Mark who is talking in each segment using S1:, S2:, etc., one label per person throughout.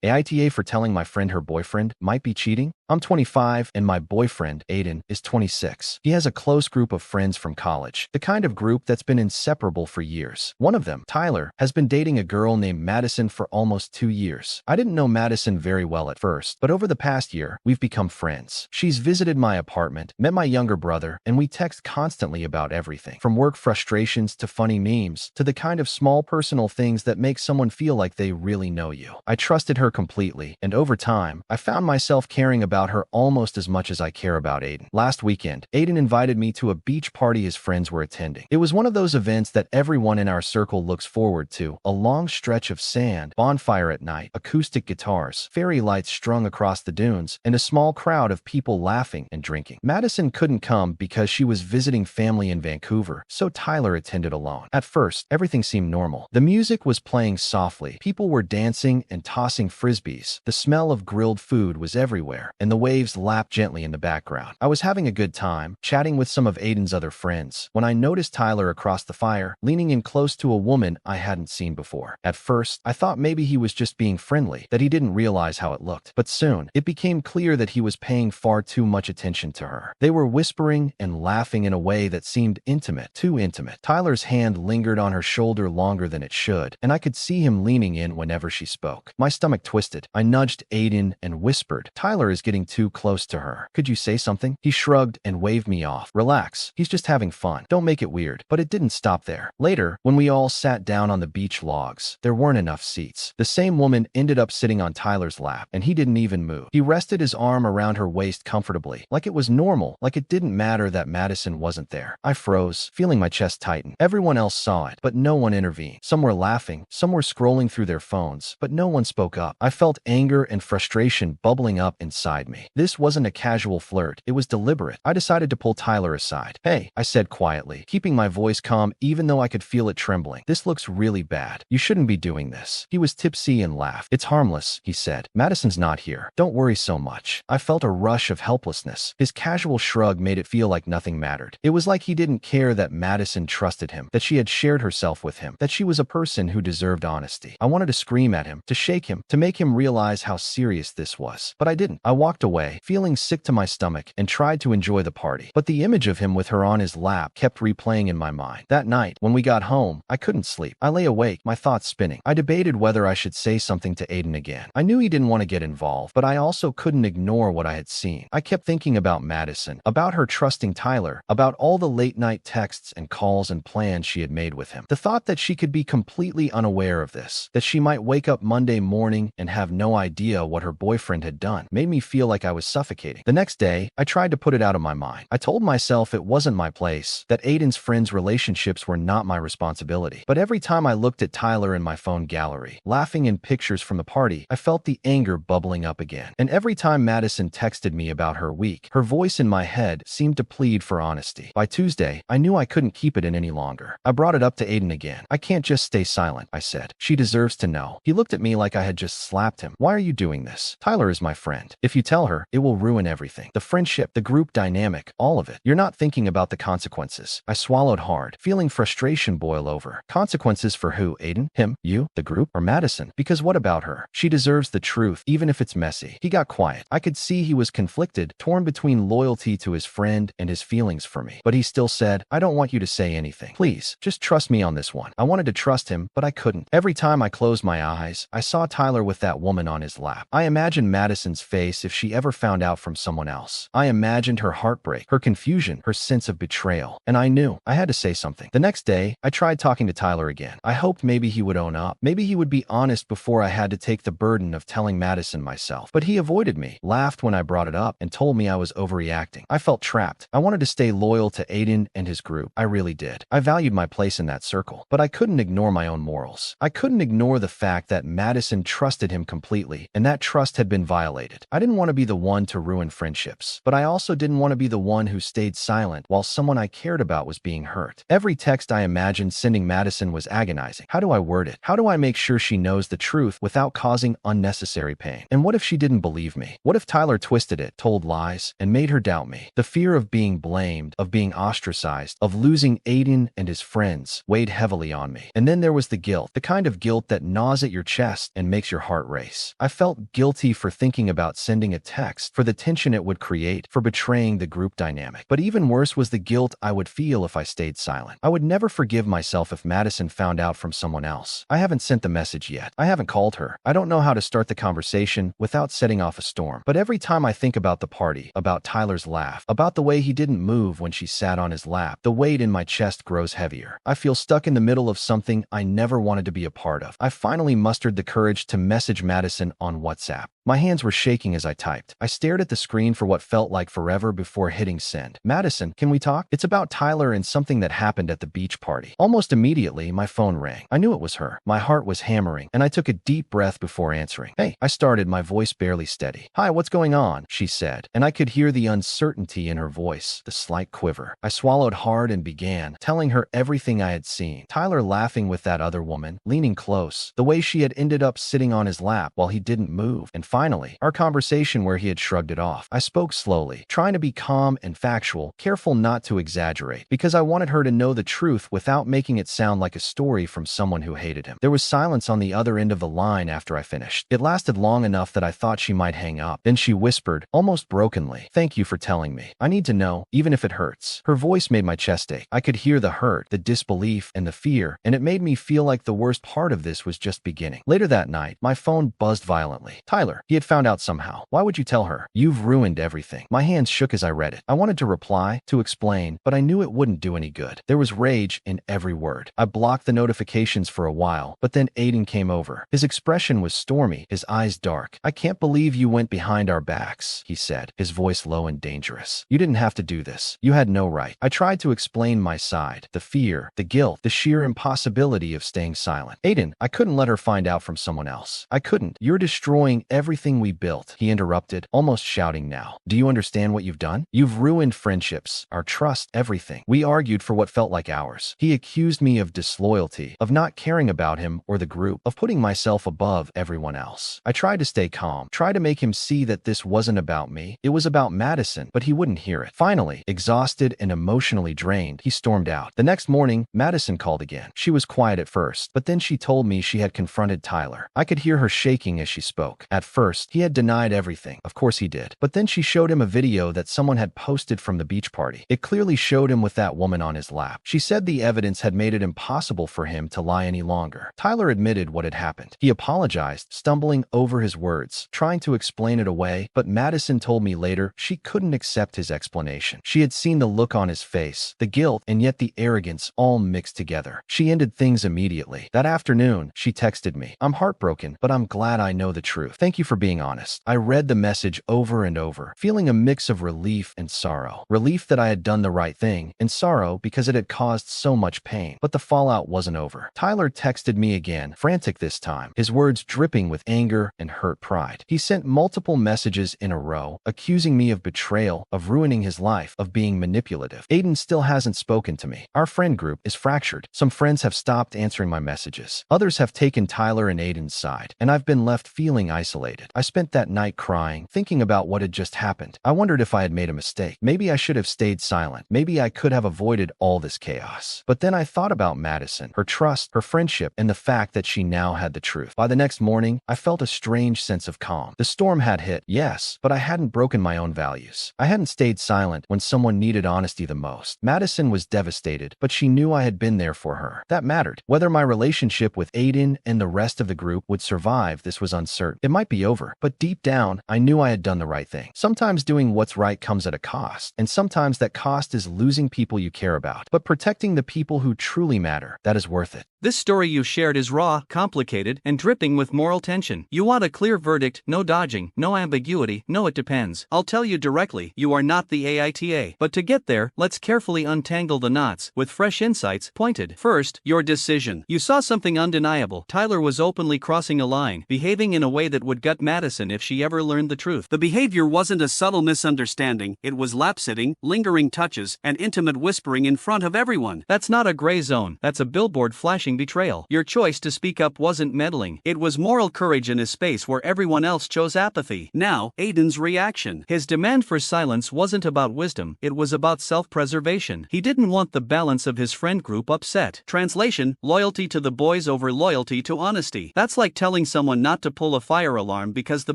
S1: AITA for telling my friend her boyfriend might be cheating? I'm 25 and my boyfriend, Aiden, is 26. He has a close group of friends from college, the kind of group that's been inseparable for years. One of them, Tyler, has been dating a girl named Madison for almost 2 years. I didn't know Madison very well at first, but over the past year, we've become friends. She's visited my apartment, met my younger brother, and we text constantly about everything, from work frustrations to funny memes, to the kind of small personal things that make someone feel like they really know you. I trusted her completely, and over time, I found myself caring about her almost as much as I care about Aiden. Last weekend, Aiden invited me to a beach party his friends were attending. It was one of those events that everyone in our circle looks forward to, a long stretch of sand, bonfire at night, acoustic guitars, fairy lights strung across the dunes, and a small crowd of people laughing and drinking. Madison couldn't come because she was visiting family in Vancouver, so Tyler attended alone. At first, everything seemed normal. The music was playing softly, people were dancing and tossing frisbees, the smell of grilled food was everywhere, and the waves lapped gently in the background. I was having a good time, chatting with some of Aiden's other friends, when I noticed Tyler across the fire, leaning in close to a woman I hadn't seen before. At first, I thought maybe he was just being friendly, that he didn't realize how it looked. But soon, it became clear that he was paying far too much attention to her. They were whispering and laughing in a way that seemed intimate, too intimate. Tyler's hand lingered on her shoulder longer than it should, and I could see him leaning in whenever she spoke. My stomach twisted. I nudged Aiden and whispered, "Tyler is getting too close to her. Could you say something?" He shrugged and waved me off. "Relax. He's just having fun. Don't make it weird." But it didn't stop there. Later, when we all sat down on the beach logs, there weren't enough seats. The same woman ended up sitting on Tyler's lap, and he didn't even move. He rested his arm around her waist comfortably, like it was normal, like it didn't matter that Madison wasn't there. I froze, feeling my chest tighten. Everyone else saw it, but no one intervened. Some were laughing, some were scrolling through their phones, but no one spoke up. I felt anger and frustration bubbling up inside me. This wasn't a casual flirt, it was deliberate. I decided to pull Tyler aside. "Hey," I said quietly, keeping my voice calm even though I could feel it trembling. "This looks really bad. You shouldn't be doing this." He was tipsy and laughed. "It's harmless," he said. "Madison's not here. Don't worry so much." I felt a rush of helplessness. His casual shrug made it feel like nothing mattered. It was like he didn't care that Madison trusted him, that she had shared herself with him, that she was a person who deserved honesty. I wanted to scream at him, to shake him, to make him realize how serious this was. But I didn't. I walked away, feeling sick to my stomach, and tried to enjoy the party. But the image of him with her on his lap kept replaying in my mind. That night, when we got home, I couldn't sleep. I lay awake, my thoughts spinning. I debated whether I should say something to Aiden again. I knew he didn't want to get involved, but I also couldn't ignore what I had seen. I kept thinking about Madison, about her trusting Tyler, about all the late-night texts and calls and plans she had made with him. The thought that she could be completely unaware of this, that she might wake up Monday morning and have no idea what her boyfriend had done, made me feel like I was suffocating. The next day, I tried to put it out of my mind. I told myself it wasn't my place, that Aiden's friends' relationships were not my responsibility. But every time I looked at Tyler in my phone gallery, laughing in pictures from the party, I felt the anger bubbling up again. And every time Madison texted me about her week, her voice in my head seemed to plead for honesty. By Tuesday, I knew I couldn't keep it in any longer. I brought it up to Aiden again. "I can't just stay silent," I said. "She deserves to know." He looked at me like I had just slapped him. "Why are you doing this? Tyler is my friend. If you tell her, it will ruin everything. The friendship, the group dynamic, all of it. You're not thinking about the consequences." I swallowed hard, feeling frustration boil over. Consequences for who, Aiden? Him? You? The group? Or Madison? Because what about her? She deserves the truth, even if it's messy. He got quiet. I could see he was conflicted, torn between loyalty to his friend and his feelings for me. But he still said, "I don't want you to say anything. Please, just trust me on this one." I wanted to trust him, but I couldn't. Every time I closed my eyes, I saw Tyler with that woman on his lap. I imagined Madison's face if she ever found out from someone else. I imagined her heartbreak, her confusion, her sense of betrayal. And I knew I had to say something. The next day, I tried talking to Tyler again. I hoped maybe he would own up. Maybe he would be honest before I had to take the burden of telling Madison myself. But he avoided me, laughed when I brought it up, and told me I was overreacting. I felt trapped. I wanted to stay loyal to Aiden and his group. I really did. I valued my place in that circle. But I couldn't ignore my own morals. I couldn't ignore the fact that Madison trusted him completely, and that trust had been violated. I didn't want to be the one to ruin friendships, but I also didn't want to be the one who stayed silent while someone I cared about was being hurt. Every text I imagined sending Madison was agonizing. How do I word it? How do I make sure she knows the truth without causing unnecessary pain? And what if she didn't believe me? What if Tyler twisted it, told lies, and made her doubt me? The fear of being blamed, of being ostracized, of losing Aiden and his friends weighed heavily on me. And then there was the guilt, the kind of guilt that gnaws at your chest and makes your heart heart race. I felt guilty for thinking about sending a text, for the tension it would create, for betraying the group dynamic. But even worse was the guilt I would feel if I stayed silent. I would never forgive myself if Madison found out from someone else. I haven't sent the message yet. I haven't called her. I don't know how to start the conversation without setting off a storm. But every time I think about the party, about Tyler's laugh, about the way he didn't move when she sat on his lap, the weight in my chest grows heavier. I feel stuck in the middle of something I never wanted to be a part of. I finally mustered the courage to message Madison on WhatsApp. My hands were shaking as I typed. I stared at the screen for what felt like forever before hitting send. Madison, can we talk? It's about Tyler and something that happened at the beach party. Almost immediately, my phone rang. I knew it was her. My heart was hammering, and I took a deep breath before answering. Hey, I started, my voice barely steady. Hi, what's going on? She said, and I could hear the uncertainty in her voice, the slight quiver. I swallowed hard and began, telling her everything I had seen. Tyler laughing with that other woman, leaning close, the way she had ended up sitting on his lap while he didn't move, and finally, our conversation where he had shrugged it off. I spoke slowly, trying to be calm and factual, careful not to exaggerate, because I wanted her to know the truth without making it sound like a story from someone who hated him. There was silence on the other end of the line after I finished. It lasted long enough that I thought she might hang up. Then she whispered, almost brokenly, "Thank you for telling me. I need to know, even if it hurts." Her voice made my chest ache. I could hear the hurt, the disbelief, and the fear, and it made me feel like the worst part of this was just beginning. Later that night, my phone buzzed violently. Tyler, he had found out somehow. Why would you tell her? You've ruined everything. My hands shook as I read it. I wanted to reply, to explain, but I knew it wouldn't do any good. There was rage in every word. I blocked the notifications for a while, but then Aiden came over. His expression was stormy, his eyes dark. "I can't believe you went behind our backs," he said, his voice low and dangerous. "You didn't have to do this. You had no right." I tried to explain my side, the fear, the guilt, the sheer impossibility of staying silent. "Aiden, I couldn't let her find out from someone else. I couldn't. You're destroying everything we built," he interrupted, almost shouting now. "Do you understand what you've done? You've ruined friendships, our trust, everything. We argued for what felt like hours. He accused me of disloyalty, of not caring about him or the group, of putting myself above everyone else." I tried to stay calm, tried to make him see that this wasn't about me. It was about Madison, but he wouldn't hear it. Finally, exhausted and emotionally drained, he stormed out. The next morning, Madison called again. She was quiet at first, but then she told me she had confronted Tyler. I could hear her shaking as she spoke. At first, he had denied everything. Of course he did. But then she showed him a video that someone had posted from the beach party. It clearly showed him with that woman on his lap. She said the evidence had made it impossible for him to lie any longer. Tyler admitted what had happened. He apologized, stumbling over his words, trying to explain it away, but Madison told me later she couldn't accept his explanation. She had seen the look on his face, the guilt, and yet the arrogance all mixed together. She ended things immediately. That afternoon, she texted me, "I'm heartbroken, but I'm glad I know the truth. Thank you for being honest." I read the message over and over, feeling a mix of relief and sorrow. Relief that I had done the right thing, and sorrow because it had caused so much pain. But the fallout wasn't over. Tyler texted me again, frantic this time, his words dripping with anger and hurt pride. He sent multiple messages in a row, accusing me of betrayal, of ruining his life, of being manipulative. "Aiden still hasn't spoken to me. Our friend group is fractured. Some friends have stopped answering my messages. Others have taken Tyler and Aiden's side, and I've been left feeling isolated." I spent that night crying, thinking about what had just happened. I wondered if I had made a mistake. Maybe I should have stayed silent. Maybe I could have avoided all this chaos. But then I thought about Madison, her trust, her friendship, and the fact that she now had the truth. By the next morning, I felt a strange sense of calm. The storm had hit, yes, but I hadn't broken my own values. I hadn't stayed silent when someone needed honesty the most. Madison was devastated, but she knew I had been there for her. That mattered. Whether my relationship with Aiden and the rest of the group would survive, this was uncertain. It might be over, but deep down, I knew I had done the right thing. Sometimes doing what's right comes at a cost, and sometimes that cost is losing people you care about. But protecting the people who truly matter, that is worth it.
S2: This story you shared is raw, complicated, and dripping with moral tension. You want a clear verdict, no dodging, no ambiguity, no it depends. I'll tell you directly, you are not the AITA. But to get there, let's carefully untangle the knots, with fresh insights, pointed. First, your decision. You saw something undeniable. Tyler was openly crossing a line, behaving in a way that would gut Madison if she ever learned the truth.
S3: The behavior wasn't a subtle misunderstanding, it was lap-sitting, lingering touches, and intimate whispering in front of everyone.
S2: That's not a gray zone, that's a billboard flashing shocking betrayal. Your choice to speak up wasn't meddling. It was moral courage in a space where everyone else chose apathy. Now, Aiden's reaction. His demand for silence wasn't about wisdom, it was about self-preservation. He didn't want the balance of his friend group upset. Translation: loyalty to the boys over loyalty to honesty. That's like telling someone not to pull a fire alarm because the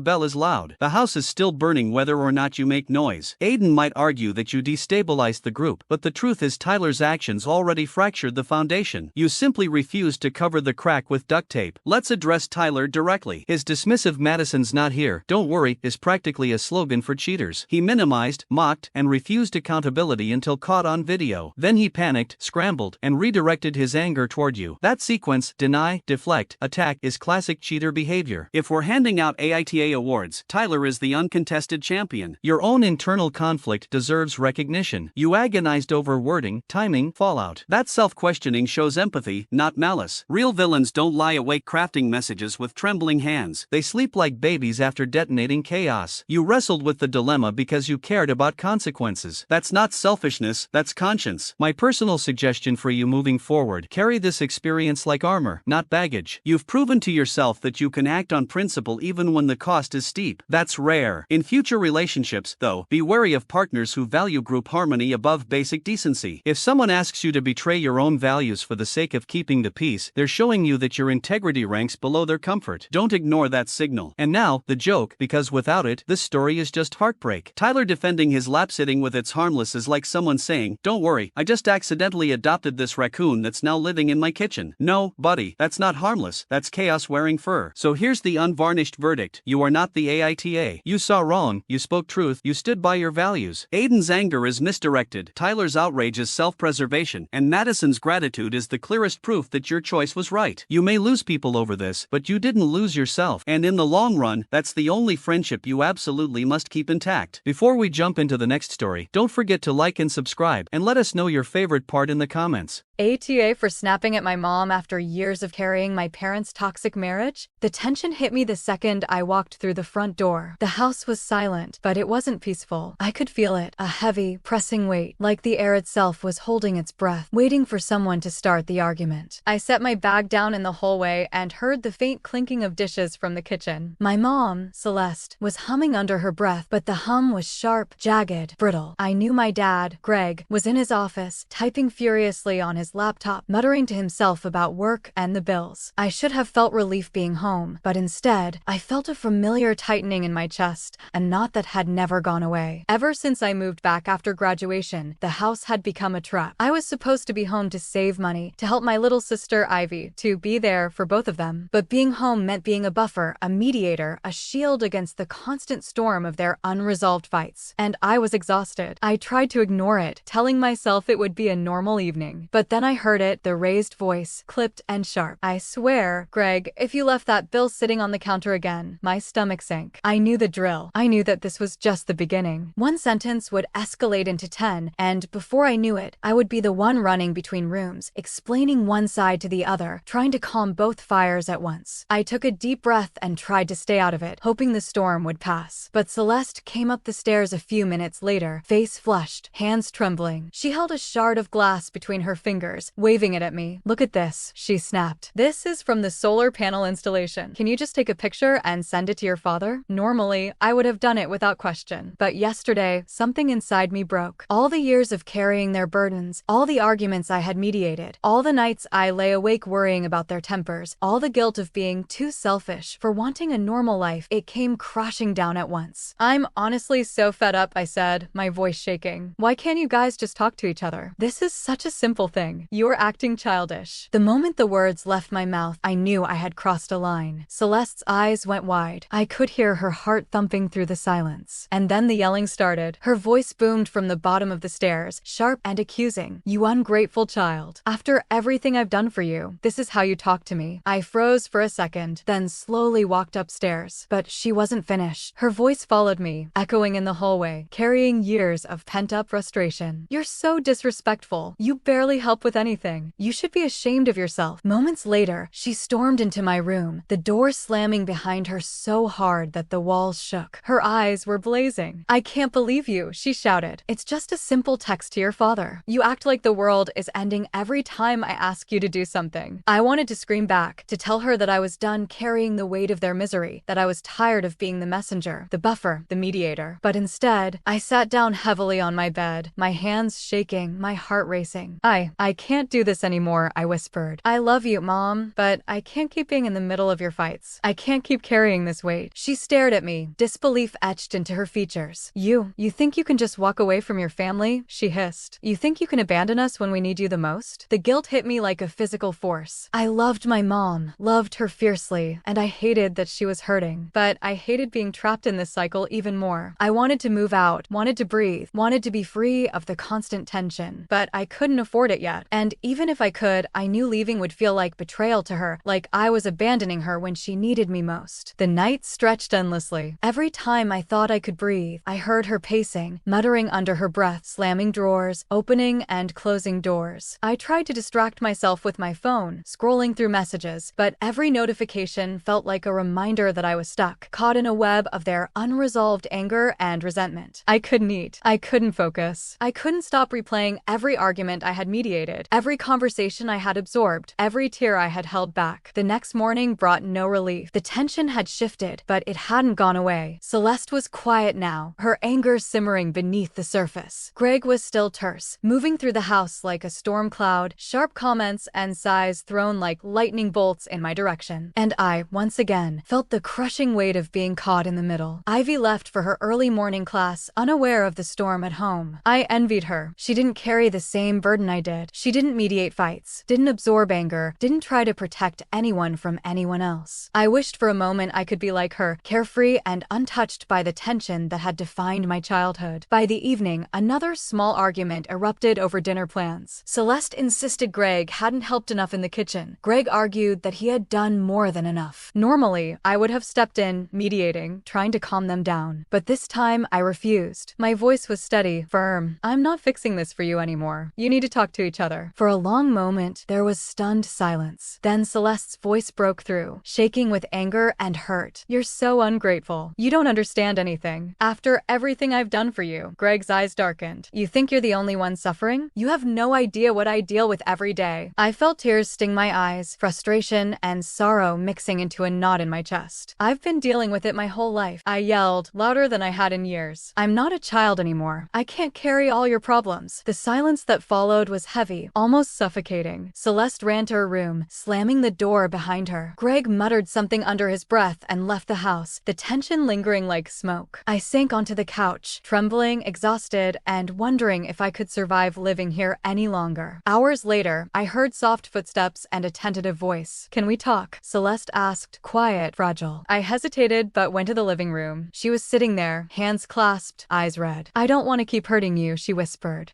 S2: bell is loud. The house is still burning whether or not you make noise. Aiden might argue that you destabilized the group, but the truth is Tyler's actions already fractured the foundation. You simply refused to cover the crack with duct tape. Let's address Tyler directly. His dismissive "Madison's not here, don't worry" is practically a slogan for cheaters. He minimized, mocked, and refused accountability until caught on video. Then he panicked, scrambled, and redirected his anger toward you. That sequence, deny, deflect, attack, is classic cheater behavior. If we're handing out AITA awards, Tyler is the uncontested champion. Your own internal conflict deserves recognition. You agonized over wording, timing, fallout. That self-questioning shows empathy, not malice. Real villains don't lie awake crafting messages with trembling hands. They sleep like babies after detonating chaos. You wrestled with the dilemma because you cared about consequences. That's not selfishness, that's conscience. My personal suggestion for you moving forward: carry this experience like armor, not baggage. You've proven to yourself that you can act on principle even when the cost is steep. That's rare. In future relationships, though, be wary of partners who value group harmony above basic decency. If someone asks you to betray your own values for the sake of keeping the peace, they're showing you that your integrity ranks below their comfort. Don't ignore that signal. And now, the joke, because without it, this story is just heartbreak. Tyler defending his lapsitting with "it's harmless" is like someone saying, "Don't worry, I just accidentally adopted this raccoon that's now living in my kitchen." No, buddy, that's not harmless, that's chaos wearing fur. So here's the unvarnished verdict: you are not the AITA. You saw wrong, you spoke truth, you stood by your values. Aiden's anger is misdirected, Tyler's outrage is self-preservation, and Madison's gratitude is the clearest proof that your choice was right. You may lose people over this, but you didn't lose yourself, and in the long run, that's the only friendship you absolutely must keep intact. Before we jump into the next story, don't forget to like and subscribe, and let us know your favorite part in the comments.
S4: ATA for snapping at my mom after years of carrying my parents' toxic marriage? The tension hit me the second I walked through the front door. The house was silent, but it wasn't peaceful. I could feel it, a heavy, pressing weight, like the air itself was holding its breath, waiting for someone to start the argument. I set my bag down in the hallway and heard the faint clinking of dishes from the kitchen. My mom, Celeste, was humming under her breath, but the hum was sharp, jagged, brittle. I knew my dad, Greg, was in his office, typing furiously on his laptop, muttering to himself about work and the bills. I should have felt relief being home, but instead, I felt a familiar tightening in my chest, a knot that had never gone away. Ever since I moved back after graduation, the house had become a trap. I was supposed to be home to save money, to help my little sister Ivy, to be there for both of them. But being home meant being a buffer, a mediator, a shield against the constant storm of their unresolved fights. And I was exhausted. I tried to ignore it, telling myself it would be a normal evening. But then I heard it, the raised voice, clipped and sharp. "I swear, Greg, if you left that bill sitting on the counter again." My stomach sank. I knew the drill. I knew that this was just the beginning. One sentence would escalate into 10, and before I knew it, I would be the one running between rooms, explaining one side to the other, trying to calm both fires at once. I took a deep breath and tried to stay out of it, hoping the storm would pass. But Celeste came up the stairs a few minutes later, face flushed, hands trembling. She held a shard of glass between her fingers, waving it at me. "Look at this," she snapped. "This is from the solar panel installation. Can you just take a picture and send it to your father?" Normally, I would have done it without question. But yesterday, something inside me broke. All the years of carrying their burdens, all the arguments I had mediated, all the nights I lay awake worrying about their tempers, all the guilt of being too selfish for wanting a normal life, it came crashing down at once. "I'm honestly so fed up," I said, my voice shaking. "Why can't you guys just talk to each other? This is such a simple thing. You're acting childish." The moment the words left my mouth, I knew I had crossed a line. Celeste's eyes went wide. I could hear her heart thumping through the silence. And then the yelling started. Her voice boomed from the bottom of the stairs, sharp and accusing. "You ungrateful child. After everything I've done for you, this is how you talk to me." I froze for a second, then slowly walked upstairs. But she wasn't finished. Her voice followed me, echoing in the hallway, carrying years of pent-up frustration. "You're so disrespectful. You barely helped help with anything. You should be ashamed of yourself." Moments later, she stormed into my room, the door slamming behind her so hard that the walls shook. Her eyes were blazing. "I can't believe you," she shouted. "It's just a simple text to your father. You act like the world is ending every time I ask you to do something." I wanted to scream back, to tell her that I was done carrying the weight of their misery, that I was tired of being the messenger, the buffer, the mediator. But instead, I sat down heavily on my bed, my hands shaking, my heart racing. I can't do this anymore," I whispered. "I love you, Mom, but I can't keep being in the middle of your fights. I can't keep carrying this weight." She stared at me, disbelief etched into her features. You think you can just walk away from your family?" she hissed. "You think you can abandon us when we need you the most?" The guilt hit me like a physical force. I loved my mom, loved her fiercely, and I hated that she was hurting. But I hated being trapped in this cycle even more. I wanted to move out, wanted to breathe, wanted to be free of the constant tension. But I couldn't afford it yet. And even if I could, I knew leaving would feel like betrayal to her, like I was abandoning her when she needed me most. The night stretched endlessly. Every time I thought I could breathe, I heard her pacing, muttering under her breath, slamming drawers, opening and closing doors. I tried to distract myself with my phone, scrolling through messages, but every notification felt like a reminder that I was stuck, caught in a web of their unresolved anger and resentment. I couldn't eat. I couldn't focus. I couldn't stop replaying every argument I had mediated, every conversation I had absorbed, every tear I had held back. The next morning brought no relief. The tension had shifted, but it hadn't gone away. Celeste was quiet now, her anger simmering beneath the surface. Greg was still terse, moving through the house like a storm cloud, sharp comments and sighs thrown like lightning bolts in my direction. And I, once again, felt the crushing weight of being caught in the middle. Ivy left for her early morning class, unaware of the storm at home. I envied her. She didn't carry the same burden I did. She didn't mediate fights, didn't absorb anger, didn't try to protect anyone from anyone else. I wished for a moment I could be like her, carefree and untouched by the tension that had defined my childhood. By the evening, another small argument erupted over dinner plans. Celeste insisted Greg hadn't helped enough in the kitchen. Greg argued that he had done more than enough. Normally, I would have stepped in, mediating, trying to calm them down. But this time, I refused. My voice was steady, firm. "I'm not fixing this for you anymore. You need to talk to each other." For a long moment, there was stunned silence. Then Celeste's voice broke through, shaking with anger and hurt. "You're so ungrateful. You don't understand anything. After everything I've done for you." Greg's eyes darkened. "You think you're the only one suffering? You have no idea what I deal with every day." I felt tears sting my eyes, frustration and sorrow mixing into a knot in my chest. "I've been dealing with it my whole life," I yelled, louder than I had in years. "I'm not a child anymore. I can't carry all your problems." The silence that followed was heavy, almost suffocating. Celeste ran to her room, slamming the door behind her. Greg muttered something under his breath and left the house, the tension lingering like smoke. I sank onto the couch, trembling, exhausted, and wondering if I could survive living here any longer. Hours later, I heard soft footsteps and a tentative voice. "Can we talk?" Celeste asked, quiet, fragile. I hesitated but went to the living room. She was sitting there, hands clasped, eyes red. "I don't want to keep hurting you," she whispered.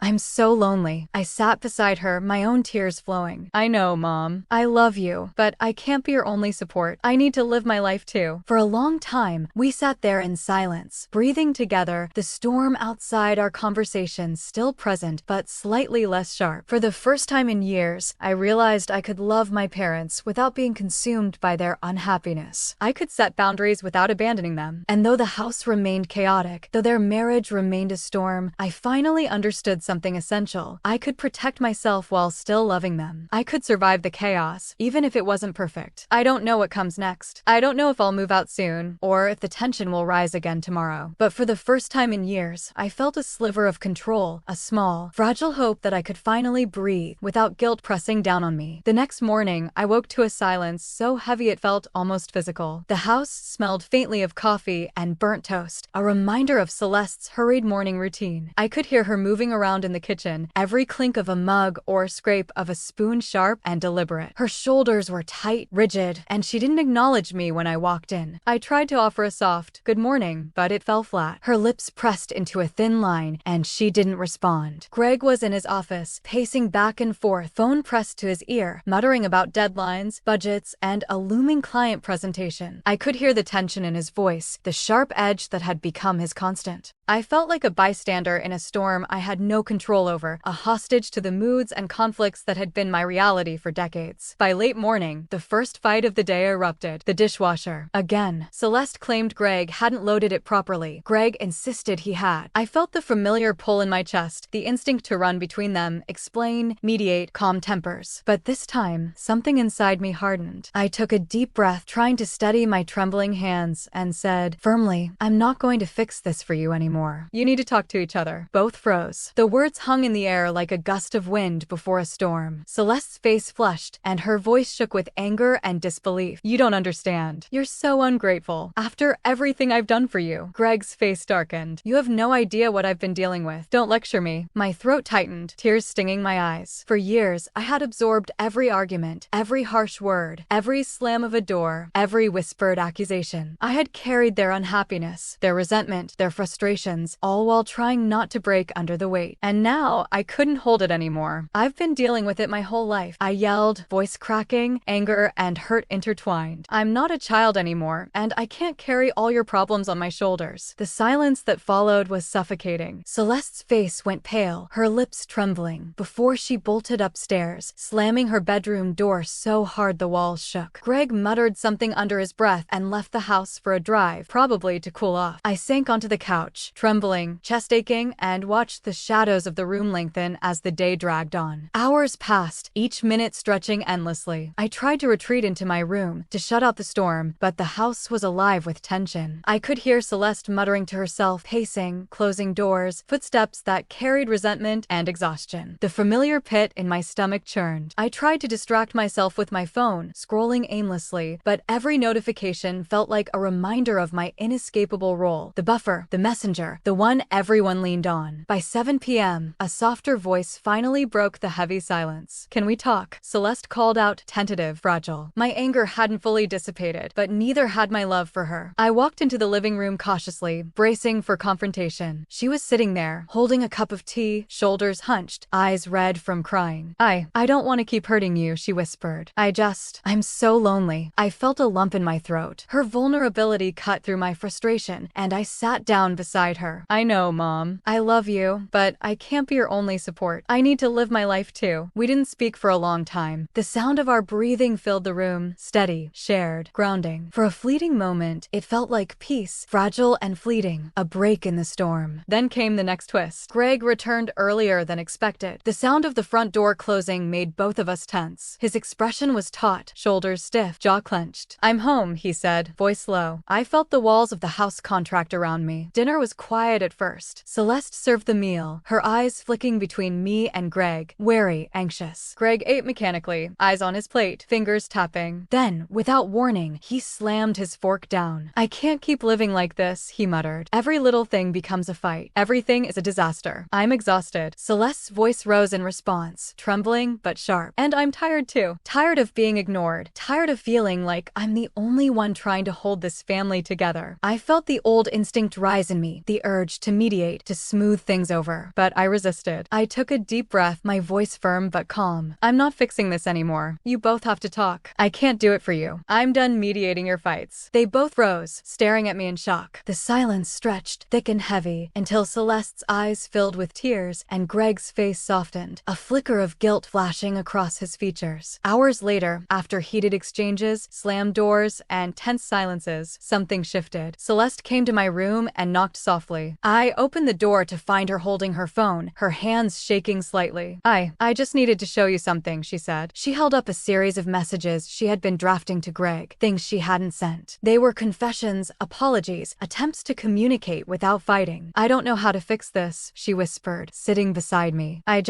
S4: I'm so lonely." I sat beside her, my own tears flowing. "I know, Mom. I love you, but I can't be your only support. I need to live my life too." For a long time, we sat there in silence, breathing together, the storm outside our conversations still present but slightly less sharp. For the first time in years, I realized I could love my parents without being consumed by their unhappiness. I could set boundaries without abandoning them. And though the house remained chaotic, though their marriage remained a storm, I finally understood something essential. I could protect myself while still loving them. I could survive the chaos, even if it wasn't perfect. I don't know what comes next. I don't know if I'll move out soon, or if the tension will rise again tomorrow. But for the first time in years, I felt a sliver of control, a small, fragile hope that I could finally breathe without guilt pressing down on me. The next morning, I woke to a silence so heavy it felt almost physical. The house smelled faintly of coffee and burnt toast, a reminder of Celeste's hurried morning routine. I could hear her moving around in the kitchen, every clink of a mug or scrape of a spoon sharp and deliberate. Her shoulders were tight, rigid, and she didn't acknowledge me when I walked in. I tried to offer a soft, "Good morning," but it fell flat. Her lips pressed into a thin line, and she didn't respond. Greg was in his office, pacing back and forth, phone pressed to his ear, muttering about deadlines, budgets, and a looming client presentation. I could hear the tension in his voice, the sharp edge that had become his constant. I felt like a bystander in a storm I had no control over, a hostage to the moods and conflicts that had been my reality for decades. By late morning, the first fight of the day erupted. The dishwasher. Again. Celeste claimed Greg hadn't loaded it properly. Greg insisted he had. I felt the familiar pull in my chest, the instinct to run between them, explain, mediate, calm tempers. But this time, something inside me hardened. I took a deep breath, trying to steady my trembling hands, and said, firmly, I'm not going to fix this for you anymore. You need to talk to each other. Both froze. The words hung in the air like a gust of wind before a storm. Celeste's face flushed, and her voice shook with anger and disbelief. You don't understand. You're so ungrateful. After everything I've done for you. Greg's face darkened. You have no idea what I've been dealing with. Don't lecture me. My throat tightened, tears stinging my eyes. For years, I had absorbed every argument, every harsh word, every slam of a door, every whispered accusation. I had carried their unhappiness, their resentment, their frustrations, all while trying not to break under the weight. And now, I couldn't hold it anymore. I've been dealing with it my whole life. I yelled, voice cracking, anger and hurt intertwined. I'm not a child anymore, and I can't carry all your problems on my shoulders. The silence that followed was suffocating. Celeste's face went pale, her lips trembling, before she bolted upstairs, slamming her bedroom door so hard the walls shook. Greg muttered something under his breath and left the house for a drive, probably to cool off. I sank onto the couch, trembling, chest aching, and watched the shadows of the room lengthen as the day dragged on. Hours passed, each minute stretching endlessly. I tried to retreat into my room, to shut out the storm, but the house was alive with tension. I could hear Celeste muttering to herself, pacing, closing doors, footsteps that carried resentment and exhaustion. The familiar pit in my stomach churned. I tried to distract myself with my phone, scrolling aimlessly, but every notification felt like a reminder of my inescapable role. The buffer, the messenger, the one everyone leaned on. By 7 p.m., a softer voice finally broke the heavy silence. Can we talk? Celeste called out, tentative, fragile. My anger hadn't fully dissipated, but neither had my love for her. I walked into the living room cautiously, bracing for confrontation. She was sitting there, holding a cup of tea, shoulders hunched, eyes red from crying. I don't want to keep hurting you, she whispered. I'm so lonely. I felt a lump in my throat. Her vulnerability cut through my frustration, and I sat down beside her. I know, Mom. I love you, but I can't be your only support. I need to live my life too. We didn't speak for a long time. The sound of our breathing filled the room, steady, shared, grounding. For a fleeting moment, it felt like peace, fragile and fleeting, a break in the storm. Then came the next twist. Greg returned earlier than expected. The sound of the front door closing made both of us tense. His expression was taut, shoulders stiff, jaw clenched. I'm home, he said, voice low. I felt the walls of the house contract around me. Dinner was quiet at first. Celeste served the meal, her eyes flicking between me and Greg, wary, anxious. Greg ate mechanically, eyes on his plate, fingers tapping. Then, without warning, he slammed his fork down. I can't keep living like this, he muttered. Every little thing becomes a fight. Everything is a disaster. I'm exhausted. Celeste's voice rose in response, trembling but sharp. And I'm tired too. Tired of being ignored. Tired of feeling like I'm the only one trying to hold this family together. I felt the old instinct rise in me, the urge to mediate, to smooth things over. But I resisted. I took a deep breath, my voice firm but calm. I'm not fixing this anymore. You both have to talk. I can't do it for you. I'm done mediating your fights. They both rose, staring at me in shock. The silence stretched, thick and heavy, until Celeste's eyes filled with tears and Greg's face softened, a flicker of guilt flashing across his features. Hours later, after heated exchanges, slammed doors, and tense silences, something shifted. Celeste came to my room and knocked softly. I opened the door to find her holding her phone, her hands shaking slightly. I just needed to show you something, she said. She held up a series of messages she had been drafting to Greg, things she hadn't sent. They were confessions, apologies, attempts to communicate without fighting. I don't know how to fix this, she whispered, sitting beside me. I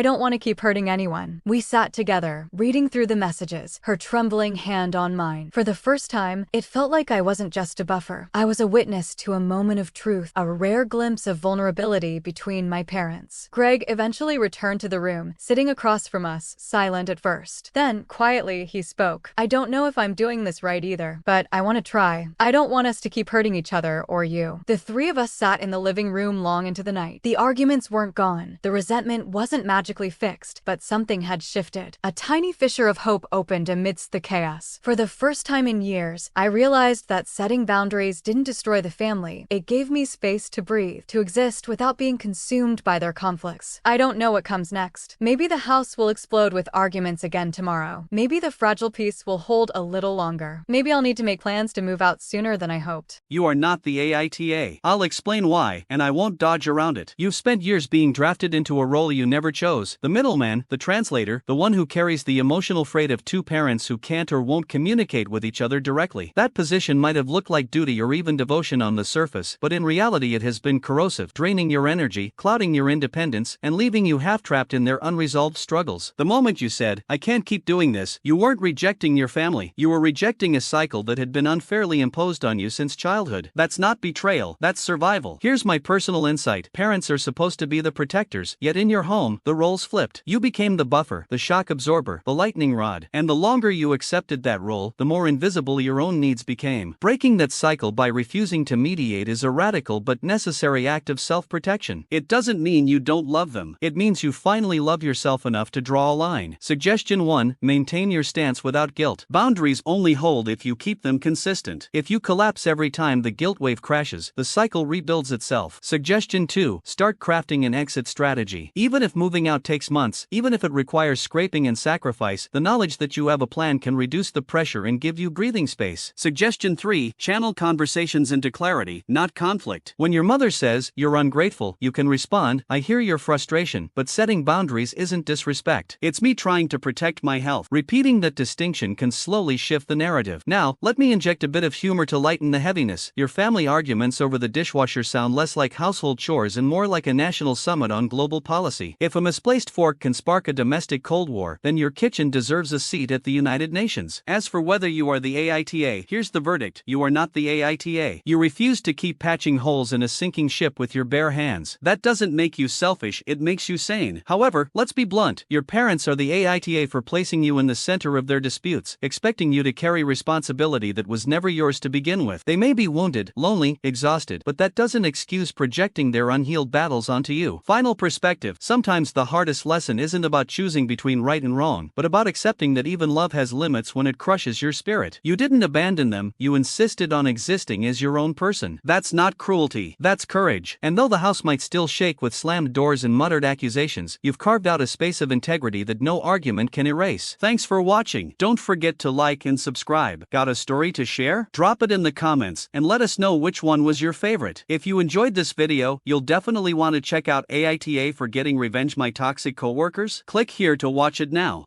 S4: don't want to keep hurting anyone. We sat together, reading through the messages, her trembling hand on mine. For the first time, it felt like I wasn't just a buffer. I was a witness to a moment of truth, a rare glimpse of vulnerability between my parents. Greg eventually returned to the room, sitting across from us, silent at first. Then, quietly, he spoke. I don't know if I'm doing this right either, but I want to try. I don't want us to keep hurting each other or you. The three of us sat in the living room long into the night. The arguments weren't gone. The resentment wasn't magically fixed, but something had shifted. A tiny fissure of hope opened amidst the chaos. For the first time in years, I realized that setting boundaries didn't destroy the family. It gave me space to breathe, to exist without being consumed by their conflicts. I don't know what comes next. Maybe the house will explode with arguments again tomorrow. Maybe the fragile peace will hold a little longer. Maybe I'll need to make plans to move out sooner than I hoped.
S3: You are not the AITA. I'll explain why, and I won't dodge around it. You've spent years being drafted into a role you never chose. The middleman, the translator, the one who carries the emotional freight of two parents who can't or won't communicate with each other directly. That position might have looked like duty or even devotion on the surface, but in reality it has been corrosive, draining your energy, clouding your independence, and leaving you half-trapped in their unresolved struggles. The moment you said, "I can't keep doing this," you weren't rejecting your family. You were rejecting a cycle that had been unfairly imposed on you since childhood. That's not betrayal, that's survival. Here's my personal insight. Parents are supposed to be the protectors, yet in your home, the roles flipped. You became the buffer, the shock absorber, the lightning rod, and the longer you accepted that role, the more invisible your own needs became. Breaking that cycle by refusing to mediate is a radical but necessary act of self-protection. It doesn't mean you don't love them. It means you finally love yourself enough to draw a line. Suggestion 1. Maintain your stance without guilt. Boundaries only hold if you keep them consistent. If you collapse every time the guilt wave crashes, the cycle rebuilds itself. Suggestion 2. Start crafting an exit strategy. Even if moving out takes months, even if it requires scraping and sacrifice, the knowledge that you have a plan can reduce the pressure and give you breathing space. Suggestion 3. Channel conversations into clarity, not conflict. When your mother says, "You're ungrateful," you can respond, "I hear your frustration, but setting boundaries isn't disrespect. It's me trying to protect my health." Repeating that distinction can slowly shift the narrative. Now, let me inject a bit of humor to lighten the heaviness. Your family arguments over the dishwasher sound less like household chores and more like a national summit on global policy. If a misplaced fork can spark a domestic Cold War, then your kitchen deserves a seat at the United Nations. As for whether you are the AITA, here's the verdict: you are not the AITA. You refuse to keep patching holes in a sinking ship with your bare hands. That doesn't make you selfish, it makes you sane. However, let's be blunt, your parents are the AITA for placing you in the center of their disputes, expecting you to carry responsibility that was never yours to begin with. They may be wounded, lonely, exhausted, but that doesn't excuse projecting their unhealed battles onto you. Final perspective: sometimes the hardest lesson isn't about choosing between right and wrong, but about accepting that even love has limits when it crushes your spirit. You didn't abandon them, you insisted on existing as your own person. That's not cruelty, that's courage. And though the house might still shake with slammed doors and muttered accusations, you've carved out a space of integrity that no argument can erase. Thanks for watching. Don't forget to like and subscribe. Got a story to share? Drop it in the comments and let us know which one was your favorite. If you enjoyed this video, you'll definitely want to check out AITA for Getting Revenge My Toxic Coworkers. Click here to watch it now.